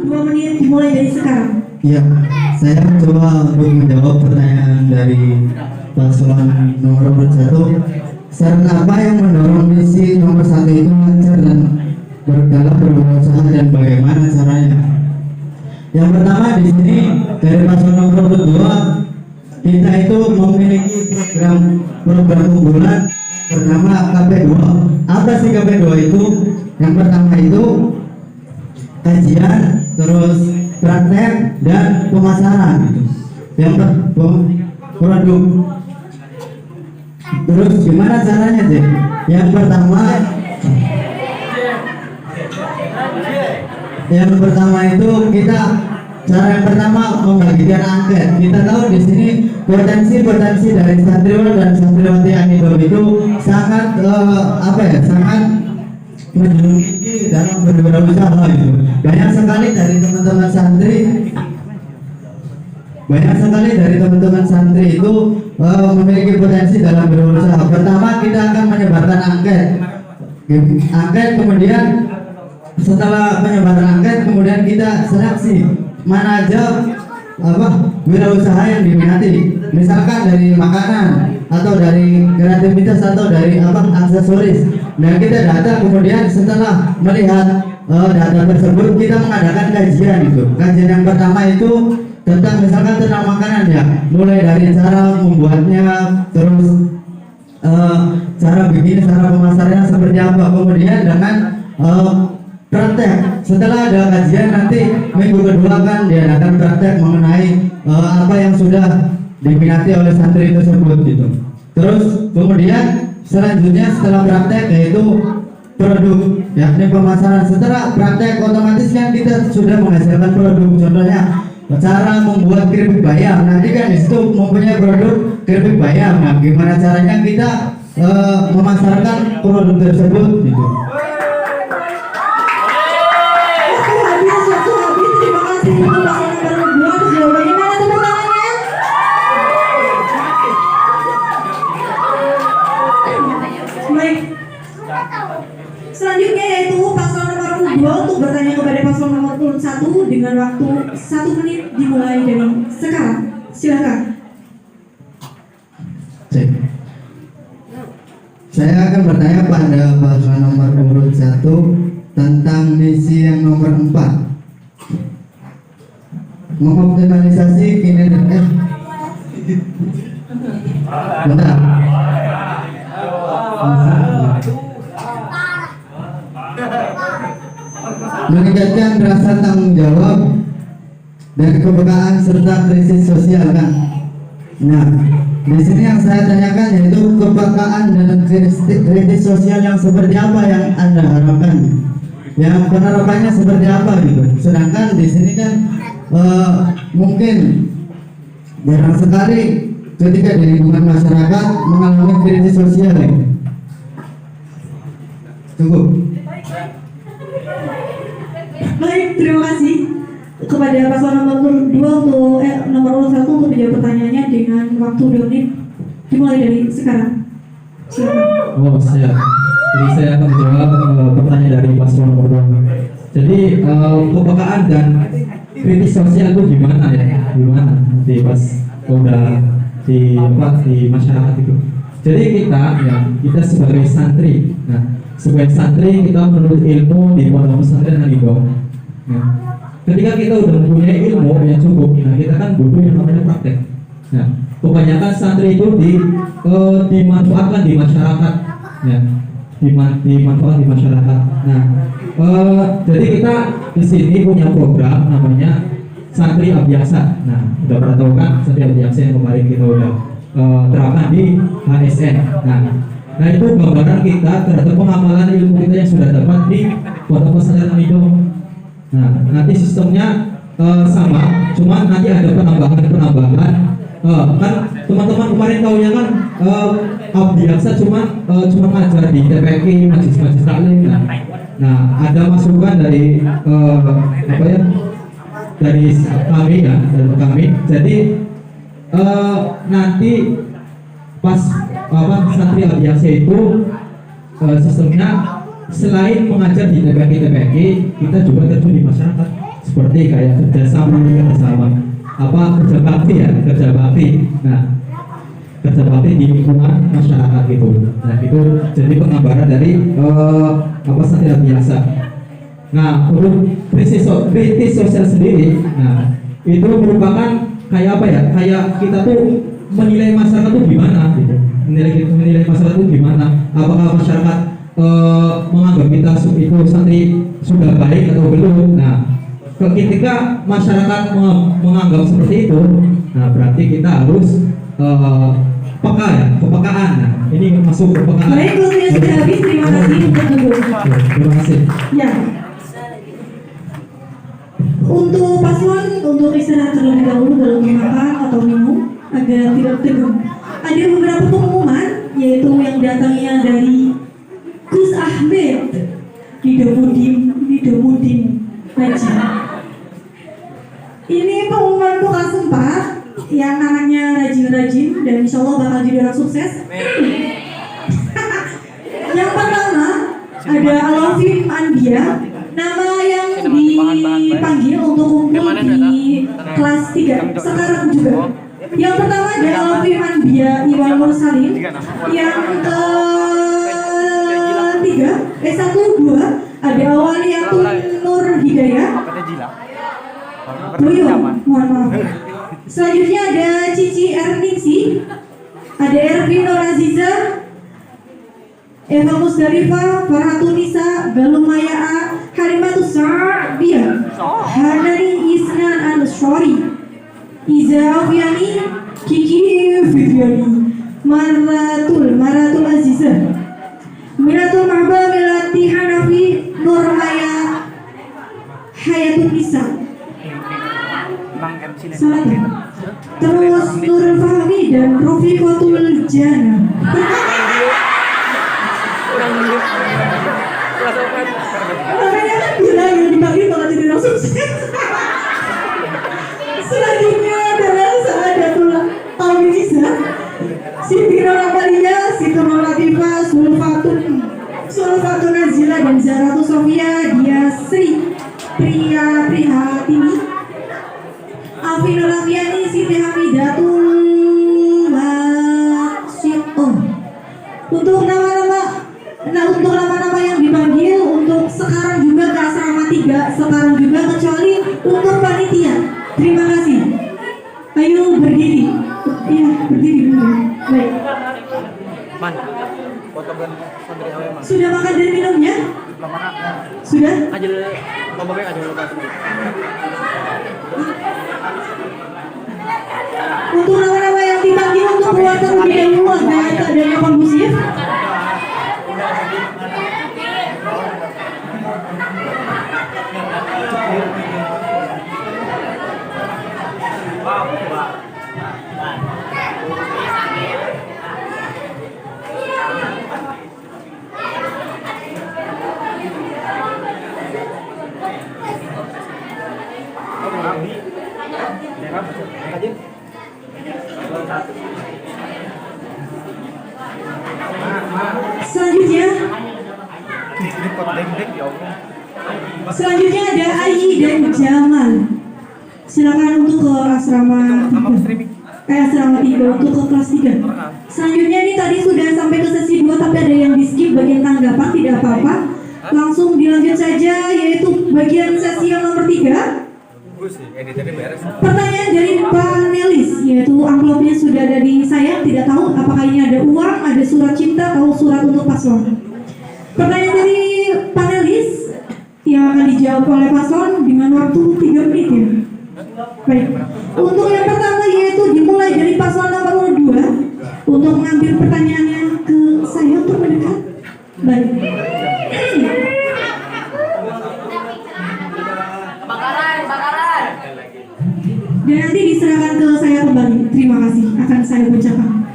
2 menit dimulai dari sekarang. Ya, saya coba untuk menjawab pertanyaan dari paslon nomor urut 1. Saran apa yang mendorong misi nomor 1 itu lancar dan bergerak berusaha dan bagaimana caranya? Yang pertama di sini dari paslon nomor urut 2 kita itu memiliki program unggulan bernama KP2. Apa sih KP2 itu? Yang pertama itu kajian, terus praktek dan pemasaran gitu. Yang produk. Terus gimana caranya sih? Yang pertama itu kita cara yang pertama membagikan angket. Kita tahu di sini potensi dari santriwan dan santriwati Anidom itu sangat sangat menjunjung tinggi dalam berwirausaha gitu. Banyak sekali dari teman-teman santri itu memiliki potensi dalam berusaha. Pertama kita akan menyebarkan angket, kemudian setelah penyebaran angket kemudian kita seleksi mana aja wirausaha yang diminati, misalkan dari makanan atau dari kreativitas atau dari aksesoris. Dan kita data, kemudian setelah melihat data tersebut kita mengadakan kajian itu. Kajian yang pertama itu tentang misalkan tentang makanan ya, mulai dari cara membuatnya, terus cara bikin, cara pemasarannya seperti apa, kemudian dengan praktek. Setelah ada kajian nanti minggu kedua kan diadakan praktek mengenai apa yang sudah diminati oleh santri tersebut gitu. Terus kemudian selanjutnya setelah praktek yaitu produk, yakni pemasaran. Setelah praktek otomatis kan kita sudah menghasilkan produk, contohnya cara membuat keripik bayam. Nanti kan disitu mempunyai produk keripik bayam. Nah, gimana caranya kita memasarkan produk tersebut gitu. Terima kasih untuk paslon nomor 2. Jawabannya mana tepuk tangannya? Baik. Selanjutnya yaitu paslon nomor 2 untuk bertanya kepada paslon nomor 1 dengan waktu 1 menit dimulai dari sekarang. Silakan. Saya akan bertanya pada paslon nomor urut 1 tentang misi yang nomor 4. Mengoptimalisasi kinerja meningkatkan rasa tanggung jawab dan kepekaan serta krisis sosial kan. Nah, di sini yang saya tanyakan yaitu kepekaan dan krisis sosial yang seperti apa yang Anda harapkan, yang penerapannya seperti apa gitu. Sedangkan di sini kan mungkin jarang sekali ketika di lingkungan masyarakat mengalami krisis sosial gitu. Tunggu. Baik, terima kasih kepada paslon nomor 2 untuk nomor urut 1 untuk menjawab pertanyaannya dengan waktu 2 menit dimulai dari sekarang. Silakan. Oh, siap. Jadi saya akan menjawab pertanyaan dari paslon nomor 2. Jadi kepekaan dan kritis sosial itu gimana ya? Gimana nanti pas udah di masyarakat itu. Jadi kita sebagai santri. Nah, sebagai santri kita menuntut ilmu di pondok pesantren Anidom. Nah, ketika kita udah mempunyai ilmu yang cukup, nah kita kan butuh yang namanya praktek. Nah, kebanyakan santri itu dimanfaatkan di masyarakat. Ya, dimanfaatkan di masyarakat. Nah, jadi kita di sini punya program namanya Santri Abjasa. Nah, udah pernah tahu kan Santri Abjasa yang kemarin kita udah terapkan di HSN. Nah itu gambaran kita terhadap pengamalan ilmu kita yang sudah dapat di pondok pesantren Anidom. Nah, nanti sistemnya sama, cuma nanti ada penambahan. Kan teman-teman kemarin tahunya kan Abjasa cuma ngajar di TPQ, majlis taklim. Nah, ada masukan dari dari kami. Jadi nanti pas santri Abjasa itu sistemnya selain mengajar di TPQ, kita juga terjun di masyarakat seperti kayak kerjasama kerja bakti ya, kerja bakti. Nah, kerja bakti di lingkungan masyarakat gitu. Nah, itu jadi penggambaran dari santri biasa. Nah, untuk kritis sosial sendiri, nah itu merupakan kayak apa ya? Kayak kita tuh menilai masyarakat tuh gimana gitu. Menilai masyarakat tuh gimana? Apakah masyarakat menganggap kita itu santri sudah baik atau belum? Nah, ketika masyarakat menganggap seperti itu, nah berarti kita harus peka ya, kepekaan. Nah, ini masuk kepekaan. Baik, waktunya sudah habis. Terima kasih untuk dulu. Terima kasih. Ya. Untuk paslon, untuk istirahat terlebih dahulu baru makan atau minum agar tidak tegang. Ada beberapa pengumuman, yaitu yang datangnya dari Gus Ahmed Nidamudin Haji. Ini pengumuman kelas 4 yang namanya rajin-rajin dan insya Allah bakal jadi orang sukses. Yang pertama ada Alvin Andia, nama yang dipanggil untuk kumpul di kelas 3 sekarang juga. Yang pertama ada Alvin Andia Iwan Mursalin. Yang ketiga S12 ada Awaliatun Nur Hidayah. Mohon maaf. Selanjutnya ada Cici Erningsi, ada Ervin Nur Aziza, Eva Musdalifah, Farhatunisa, Galumaya A, Halimatus Sa'biyah, Hanani Isnan Al-Shori, Iza Afiani, Kiki Fitriani, Maratul Azizah, Minatul Mahba, Milati Hanafi, Nurmaya Hayatun Nisa. Salah ya? Terus Nur Fahmi dan Rofiqatul Jana. Makanya kan bilang yang dipanggil bakal jadi orang sukses. Selanjutnya adalah Saadatul Tawisa, Siti Nuramalia, Siti Nuratifah, Sulfatun Nazila dan Zaratu Sofia, Dia Sri Prihatini, Afinul Afiani, Siti Hamidatul Masyidon. Untuk nama-nama yang dipanggil untuk sekarang juga ke asrama 3, sekarang juga kecuali untuk panitia. Terima kasih. Ayo berdiri. Iya, berdiri dulu. Baik. Sudah makan dan minumnya? Sudah? Untuk nama-nama yang dipanggil untuk keluar terlebih dahulu agar keadaannya kondusif. Selanjutnya ada Ayi dan Jamal. Silakan untuk ke asrama 3 untuk ke kelas 3. Selanjutnya ini tadi sudah sampai ke sesi 2 tapi ada yang di skip bagian tanggapan, tidak apa-apa. Langsung dilanjut saja yaitu bagian sesi yang nomor 3. Pertanyaan dari panelis, yaitu amplopnya sudah ada di saya. Tidak tahu apakah ini ada uang, ada surat cinta, atau surat untuk paslon. Pertanyaan dari panelis yang akan dijawab oleh paslon dengan waktu 3 menit ya. Baik. Untuk yang pertama yaitu dimulai dari paslon nomor 2 untuk mengambil pertanyaannya ke saya untuk mendekat. Baik. Dan nanti diserahkan ke saya kembali. Terima kasih. Akan saya bacakan.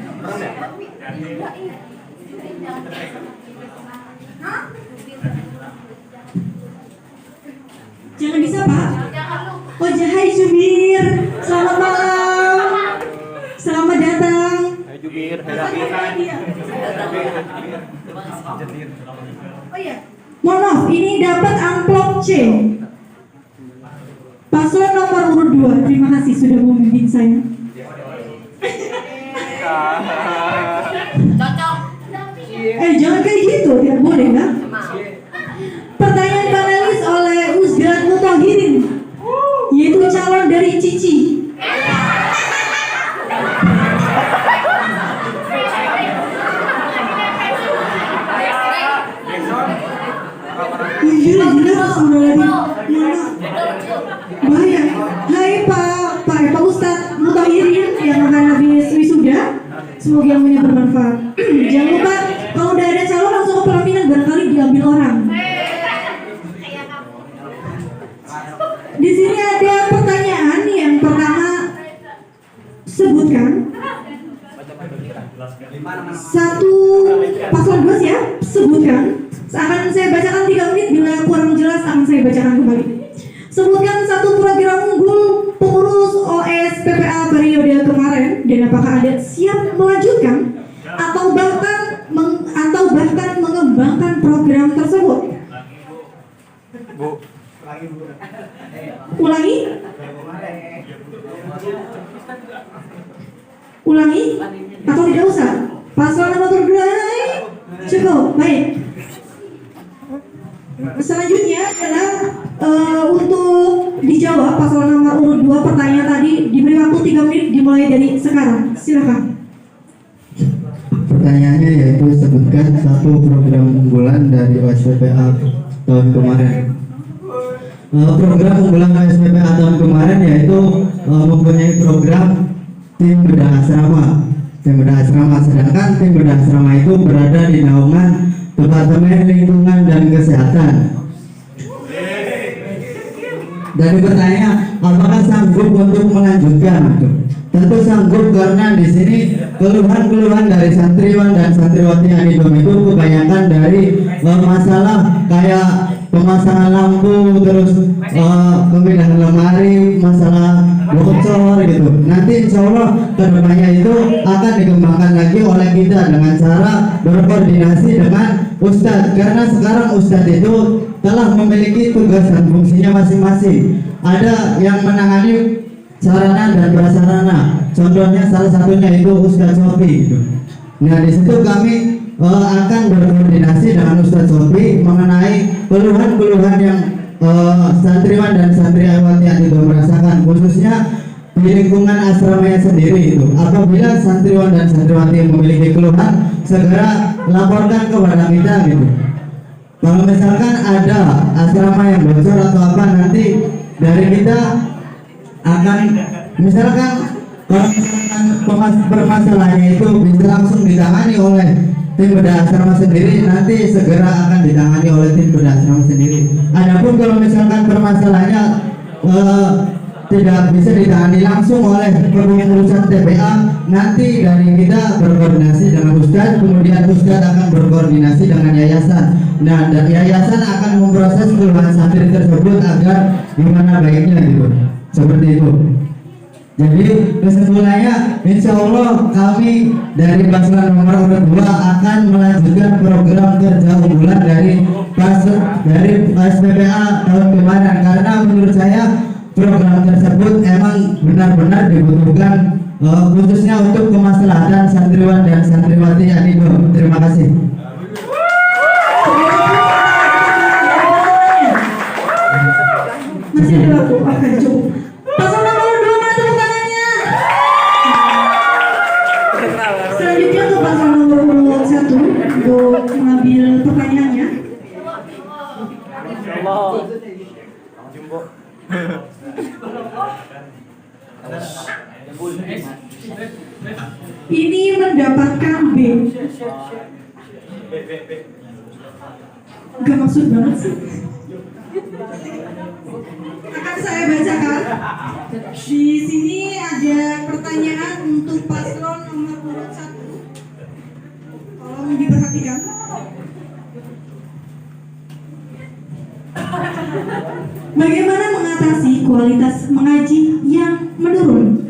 Jangan disapa. Oh, Jahai Jubir. Selamat malam. Selamat datang. Hai Jubir. Oh iya. Mohon maaf, ini dapat amplop C. Paslon nomor urut 2, terima kasih sudah membimbing saya. Jangan kayak gitu, tidak boleh kan? Pertanyaan panelis oleh Uzgad Mutahirin, yaitu calon dari Cici. Jelas sudah lagi. Bahaya. Hai Pak Ustadz Mutahirin yang akan habis wisuda. Semoga ilmunya bermanfaat. Jangan lupa kalau udah ada calon langsung ke pelaminan, barangkali diambil orang. Di sini ada pertanyaan yang pertama, sebutkan satu paslon 2 ya, sebutkan. Akan saya bacakan 3 menit, bila kurang jelas akan saya bacakan kembali. Sebutkan satu program unggul pengurus OS PPA periode kemarin dan apakah Anda siap melanjutkan atau bahkan mengembangkan program tersebut. Ulangi atau tidak usah? Paslon nomor 2 cukup, baik. Selanjutnya adalah untuk dijawab paslon nomor urut 2 pertanyaan tadi diberi waktu 3 menit dimulai dari sekarang. Silakan. Pertanyaannya yaitu sebutkan satu program unggulan dari OSPPA tahun kemarin. Program unggulan OSPPA tahun kemarin yaitu mempunyai program tim bedah asrama. Sedangkan tim bedah asrama itu berada di naungan Departemen Lingkungan dan Kesehatan. Dari pertanyaan, apakah sanggup untuk melanjutkan? Tentu sanggup, karena di sini keluhan-keluhan dari santriwan dan santriwati Anidom itu kebanyakan dari masalah kayak pemasangan lampu, terus pemindahan lemari, masalah bocor gitu. Nanti insya Allah kedepannya itu akan dikembangkan lagi oleh kita dengan cara berkoordinasi dengan Ustadz, karena sekarang Ustadz itu telah memiliki tugas dan fungsinya masing-masing. Ada yang menangani sarana dan prasarana, contohnya salah satunya itu Ustadz Sofi gitu. Nah di situ kami akan berkoordinasi dengan Ustadz Sofi mengenai keluhan-keluhan yang santriwan dan santriwati yang juga merasakan, khususnya di lingkungan asramanya sendiri itu. Apabila santriwan dan santriwati memiliki keluhan, segera laporkan kepada kita gitu. Kalau misalkan ada asrama yang bocor atau apa, nanti dari kita akan misalkan kalau misalkan permasalahannya itu bisa langsung ditangani oleh tim bedah asrama sendiri, nanti segera akan ditangani oleh tim bedah asrama sendiri. Adapun kalau misalkan permasalahannya tidak bisa ditangani langsung oleh pengurusan TPA, nanti dari kita berkoordinasi dengan Ustadz, kemudian Ustadz akan berkoordinasi dengan yayasan. Nah, dan yayasan akan memproses keluhan santri tersebut agar gimana baiknya gitu. Seperti itu. Jadi kesimpulannya, insya Allah kami dari paslon nomor 2 akan melanjutkan program kerja unggulan dari SPPA tahun kemarin, karena menurut saya program tersebut emang benar-benar dibutuhkan, khususnya untuk kemaslahatan santriwan dan santriwati Anidom. Terima kasih. Masih ada waktu, oke cukup. Paslon nomor 2 mana tepuk tangannya? Selanjutnya untuk paslon nomor 1 untuk mengambil pertanyaannya. Ini mendapatkan B. Gak maksud banget sih. Akan saya bacakan. Di sini ada pertanyaan untuk paslon nomor urut 1. Tolong diperhatikan. Bagaimana mengatasi kualitas mengaji yang menurun?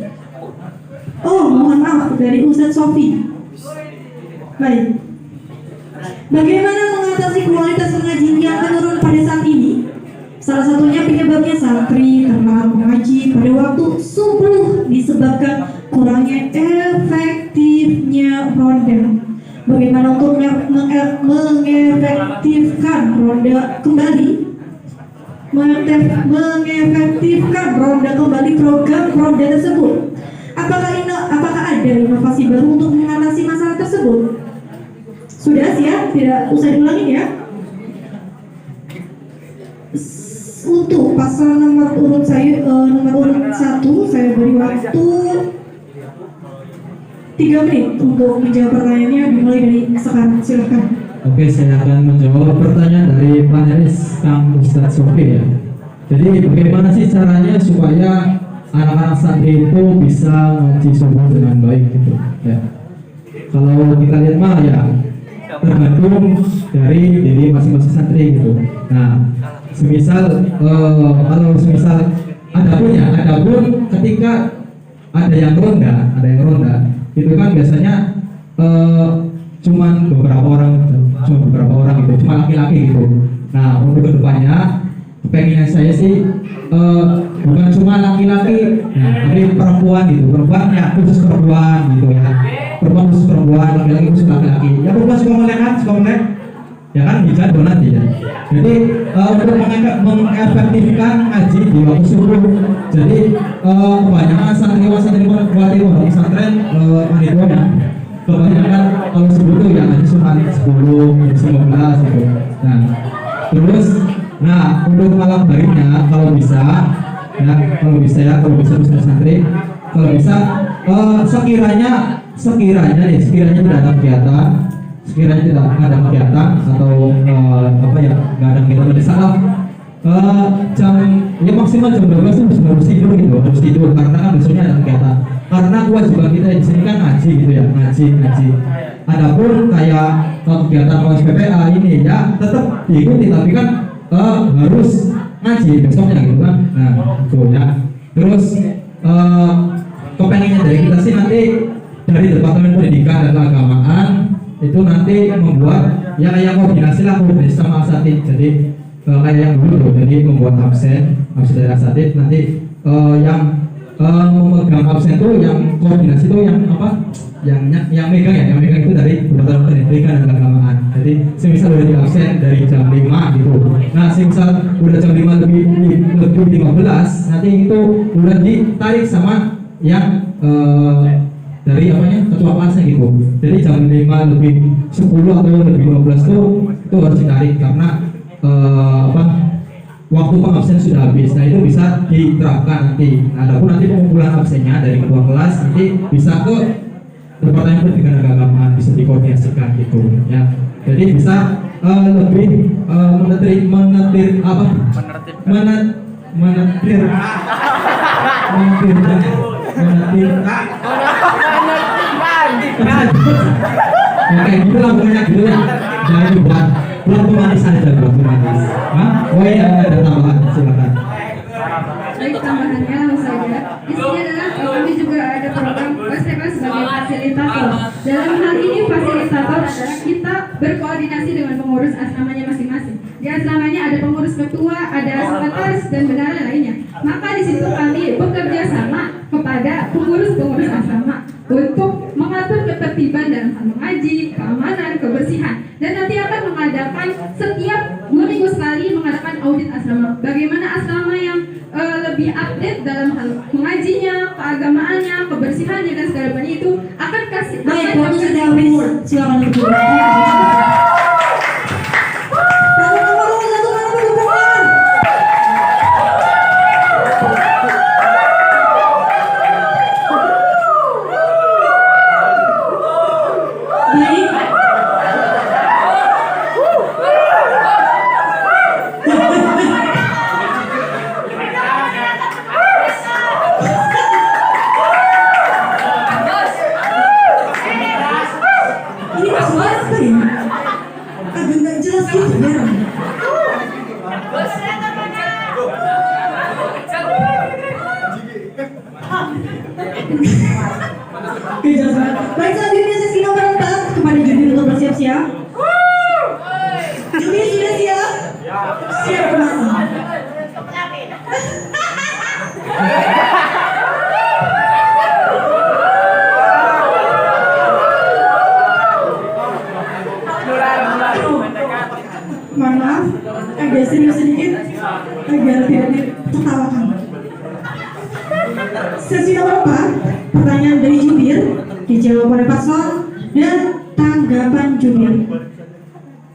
Oh, mohon maaf, dari Ustadz Sofi. Baik. Bagaimana mengatasi kualitas mengaji yang menurun pada saat ini? Salah satunya penyebabnya santri terlarang mengaji pada waktu subuh disebabkan kurangnya efektifnya ronda. Bagaimana untuk mengefektifkan ronda kembali? Mengefektifkan ronda kembali program ronda tersebut. Apakah ada inovasi baru untuk mengatasi masalah tersebut? Sudah siap? Tidak usah diulangi ya. Untuk pasal nomor urut 1 saya beri waktu 3 menit untuk menjawab pertanyaannya, dimulai dari sekarang. Silakan. Oke, saya akan menjawab pertanyaan dari panelis Kang Ustadz Sofi ya. Jadi bagaimana sih caranya supaya anak-anak santri itu bisa ngaji subuh dengan baik gitu ya. Kalau kita lihat mah ya tergantung dari diri masing-masing santri gitu. Nah, kalau semisal adapun ketika ada yang ronda itu kan biasanya cuman beberapa orang gitu, cuma laki-laki gitu. Nah, untuk kedepannya pengennya saya sih bukan cuma laki-laki, nah, tapi perempuan gitu, perempuan ya khusus perempuan gitu ya, perempuan khusus perempuan, laki-laki khusus laki-laki. Ya perempuan suka melek ya kan, hijab donat ya. Jadi untuk mengefektifkan ngaji di waktu subuh, jadi kebanyakan santriwati pesantren ya, kebanyakan kalau subuh itu ya ngaji cuma 10, 15 gitu. Terus untuk malam harinya kalau bisa santri, kalau bisa sekiranya tidak ada kegiatan atau nggak ada kegiatan mendesak, jam ya maksimal jam 12 itu harus tidur karena kan besoknya ada kegiatan, karena kewajiban kita di sini kan ngaji gitu ya, ngaji. Adapun kayak kegiatan OSPPA ini ya tetap diikuti, tapi kan harus ngaji besoknya gitu kan. Nah itu ya. Terus kepengennya dari kita sih nanti dari Departemen Pendidikan dan Keagamaan itu nanti membuat ya kayak koordinasi sama asatid. Jadi kayak yang dulu tuh, jadi membuat absen dari asatid, nanti yang memegang absen tuh, yang koordinasi tuh yang megang itu dari Departemen Pendidikan dan Keagamaan. Jadi semisal udah di absen dari jam 5 gitu, nah semisal udah jam 5 lebih 15, nanti itu udah ditarik sama yang dari ketua kelasnya gitu. Jadi jam 5 lebih 10 atau lebih 15 itu harus ditarik karena waktu pengabsen sudah habis. Nah itu bisa diterapkan nanti. Nah, adapun nanti pengumpulan absennya dari ketua kelas nanti bisa ke Departemen Pendidikan dan Keagamaan, bisa dikoordinasikan gitu ya. Jadi bisa lebih menetir oke, gitu lah pokoknya gitu ya. Jangan buat pemanis aja, buat pemanis. Oh iya, ada tambahan, silakan. Baik, tambahannya langsung saja. Di sini adalah kami juga ada program OSPPA sebagai fasilitator. Dalam hal ini fasilitator adalah kita berkoordinasi dengan pengurus asramanya masing-masing. Di asramanya ada pengurus ketua, ada sekretaris dan bendahara lainnya. Maka di situ kami bekerja sama kepada pengurus asrama untuk mengatur ketertiban dalam hal mengaji, keamanan, kebersihan, dan nanti akan mengadakan setiap 2 minggu sekali mengadakan audit asrama. Bagaimana asrama yang lebih update dalam hal mengajinya, keagamaannya, kebersihannya dan segala macam itu akan kasih. Baik, waktu sudah habis. Silakan duduk. Baik, selanjutnya sesi nomor 4 kepada juri untuk bersiap-siap. Juri sudah siap? Siap, Mas. Mohon maaf, agak serius sedikit agar tidak ditertawakan. Sesi nomor 4, pertanyaan dari jubir dijawab oleh paslon dan tanggapan jubir.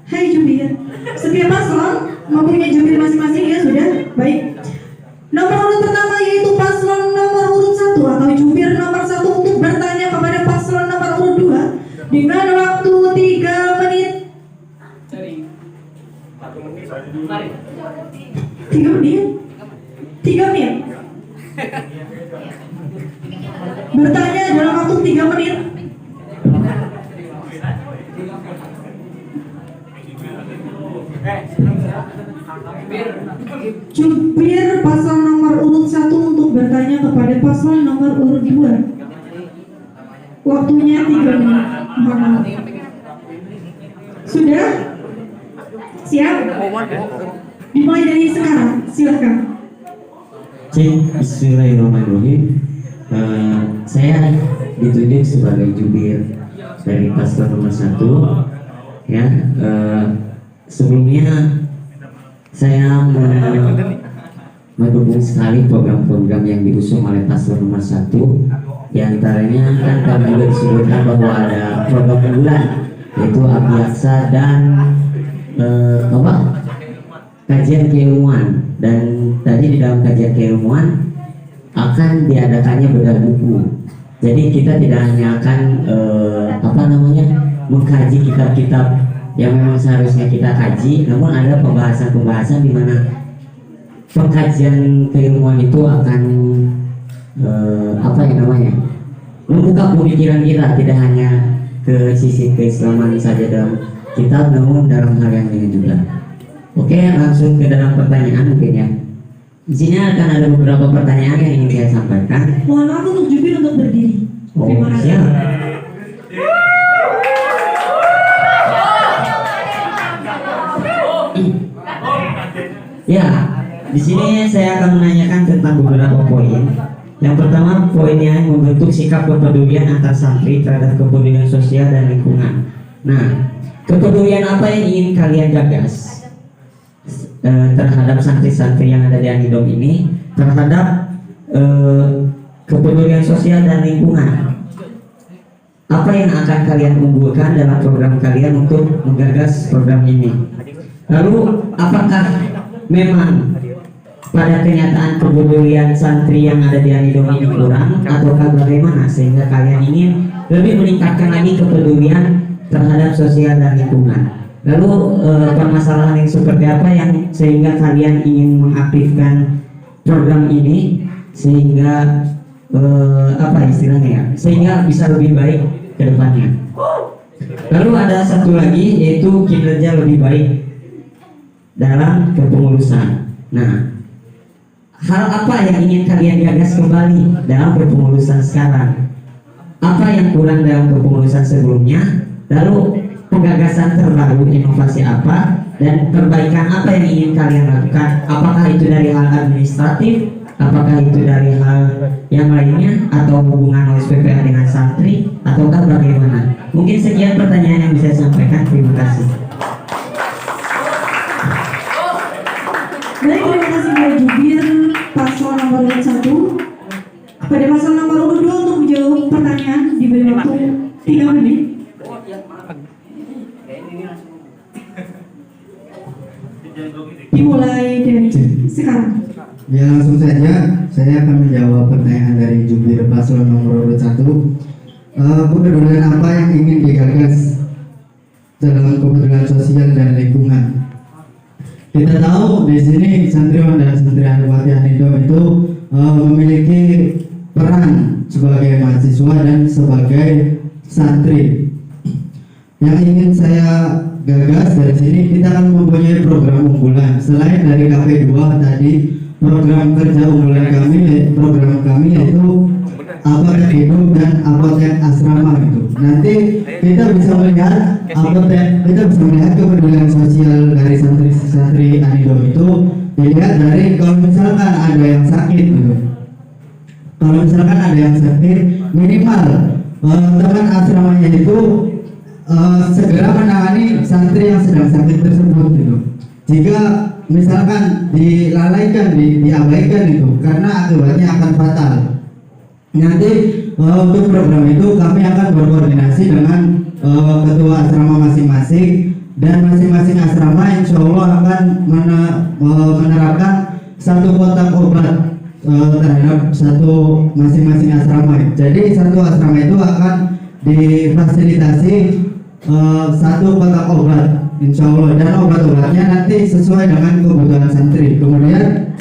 Hai jubir, setiap paslon mempunyai jubir masing-masing ya sudah? Baik. Nomor urut pertama yaitu paslon nomor urut 1 atau jubir nomor 1 untuk bertanya kepada paslon nomor urut 2 dengan waktu 3 menit. 3 menit? 3 menit? Bertanya dalam waktu 3 menit. Jubir paslon nomor urut 1 untuk bertanya kepada paslon nomor urut 2. Waktunya 3 menit. Mohon maaf. Sudah? Siap? Dimulai dari sekarang, silakan. Cek, bismillahirrahmanirrahim. Saya ditunjuk sebagai jubir dari paslon nomor 1. Ya, sebelumnya saya mendukung sekali program-program yang diusung oleh paslon nomor 1. Di antaranya kan kami juga disebutkan bahwa ada program unggulan yaitu Abiaksa dan kajian keilmuan, dan tadi di dalam kajian keilmuan akan diadakannya bedah buku. Jadi kita tidak hanya akan mengkaji kitab-kitab yang memang seharusnya kita kaji, namun ada pembahasan-pembahasan di mana pengkajian keilmuan itu akan membuka pemikiran kita, tidak hanya ke sisi keislaman saja dalam kitab, namun dalam hal yang lain juga. Oke, langsung ke dalam pertanyaan mungkin ya. Di sini akan ada beberapa pertanyaan yang ingin saya sampaikan. Mohon maaf untuk jubir untuk berdiri. Terima kasih. Siap. Ya, di sini saya akan menanyakan tentang beberapa poin. Yang pertama, poinnya membentuk sikap kepedulian antar santri terhadap kepedulian sosial dan lingkungan. Nah, kepedulian apa yang ingin kalian gagas terhadap santri-santri yang ada di Anidom ini terhadap kepedulian sosial dan lingkungan? Apa yang akan kalian unggulkan dalam program kalian untuk menggagas program ini? Lalu, apakah memang pada kenyataan kepedulian santri yang ada di Anidom ini kurang, ataukah bagaimana sehingga kalian ingin lebih meningkatkan lagi kepedulian terhadap sosial dan lingkungan? Lalu permasalahan yang seperti apa yang sehingga kalian ingin mengaktifkan program ini sehingga sehingga bisa lebih baik ke depannya? Lalu ada satu lagi yaitu kinerja lebih baik dalam kepengurusan. Nah, hal apa yang ingin kalian gagas kembali dalam kepengurusan sekarang? Apa yang kurang dalam kepengurusan sebelumnya? Lalu penggagasan terbaru, inovasi apa, dan perbaikan apa yang ingin kalian lakukan? Apakah itu dari hal administratif, apakah itu dari hal yang lainnya, atau hubungan OSPPA dengan santri, ataukah bagaimana? Mungkin sekian pertanyaan yang bisa saya sampaikan. Terima kasih. Baik, terima kasih kepada jubir paslon nomor urut 1. Kepada paslon nomor urut 2 untuk menjawab pertanyaan diberi waktu 3 menit. Dimulai dari sekarang. Ya, langsung saja saya akan menjawab pertanyaan dari jubir paslon nomor urut 1. Kepedulian apa yang ingin digagas dalam kepedulian sosial dan lingkungan? Kita tahu di sini santriwan dan santriwati Anidom itu memiliki peran sebagai mahasiswa dan sebagai santri. Yang ingin saya gagas dari sini, kita akan mempunyai program unggulan. Selain dari KP2 tadi, program kerja unggulan kami yaitu apotek hidup dan apotek asrama itu. Nanti kita bisa melihat kepedulian sosial dari santri-santri Anidom itu dilihat dari kalau misalkan ada yang sakit gitu. Kalau misalkan ada yang sakit, minimal teman asramanya itu segera menangani santri yang sedang sakit tersebut gitu. Jika misalkan dilalaikan, diabaikan itu, karena akibatnya akan fatal. Nanti untuk program itu kami akan berkoordinasi dengan ketua asrama masing-masing, dan masing-masing asrama insya Allah akan menerapkan satu kotak obat terhadap satu masing-masing asrama. Jadi satu asrama itu akan difasilitasi satu kotak obat insya Allah, dan obat-obatnya nanti sesuai dengan kebutuhan santri. Kemudian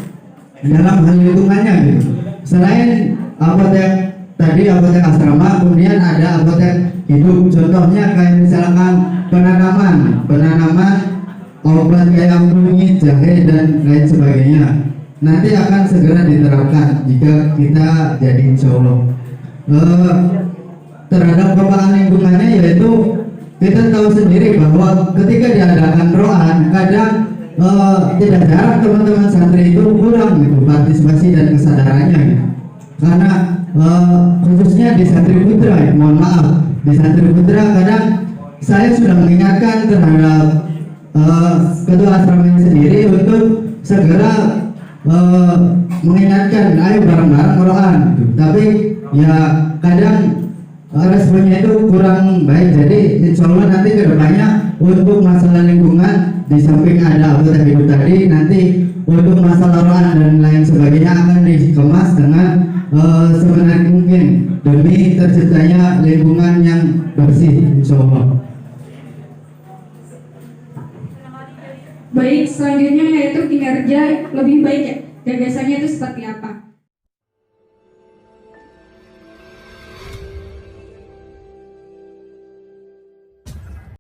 dalam hal lingkungannya gitu, selain apotek tadi, apotek asrama, kemudian ada apotek hidup. Contohnya kayak misalkan penanaman obat kayak kunyit, jahe dan lain sebagainya, nanti akan segera diterapkan jika kita jadi insya Allah. Terhadap kepekaan lingkungannya, yaitu kita tahu sendiri bahwa ketika diadakan roan, kadang tidak jarang teman-teman santri itu kurang gitu partisipasi dan kesadarannya gitu. Karena khususnya di santri putra ya, mohon maaf, di santri putra kadang saya sudah mengingatkan terhadap ketua asramanya sendiri untuk segera mengingatkan ayo bareng-bareng roan gitu. Tapi ya kadang responnya itu kurang baik. Jadi insya Allah nanti kedepannya untuk masalah lingkungan, di samping ada apotek hidup tadi, nanti untuk masalah roan dan lain sebagainya akan dikemas dengan sebenarnya mungkin demi terciptanya lingkungan yang bersih insya Allah. Baik, selanjutnya yaitu kinerja lebih baik ya. Gagasannya itu seperti apa?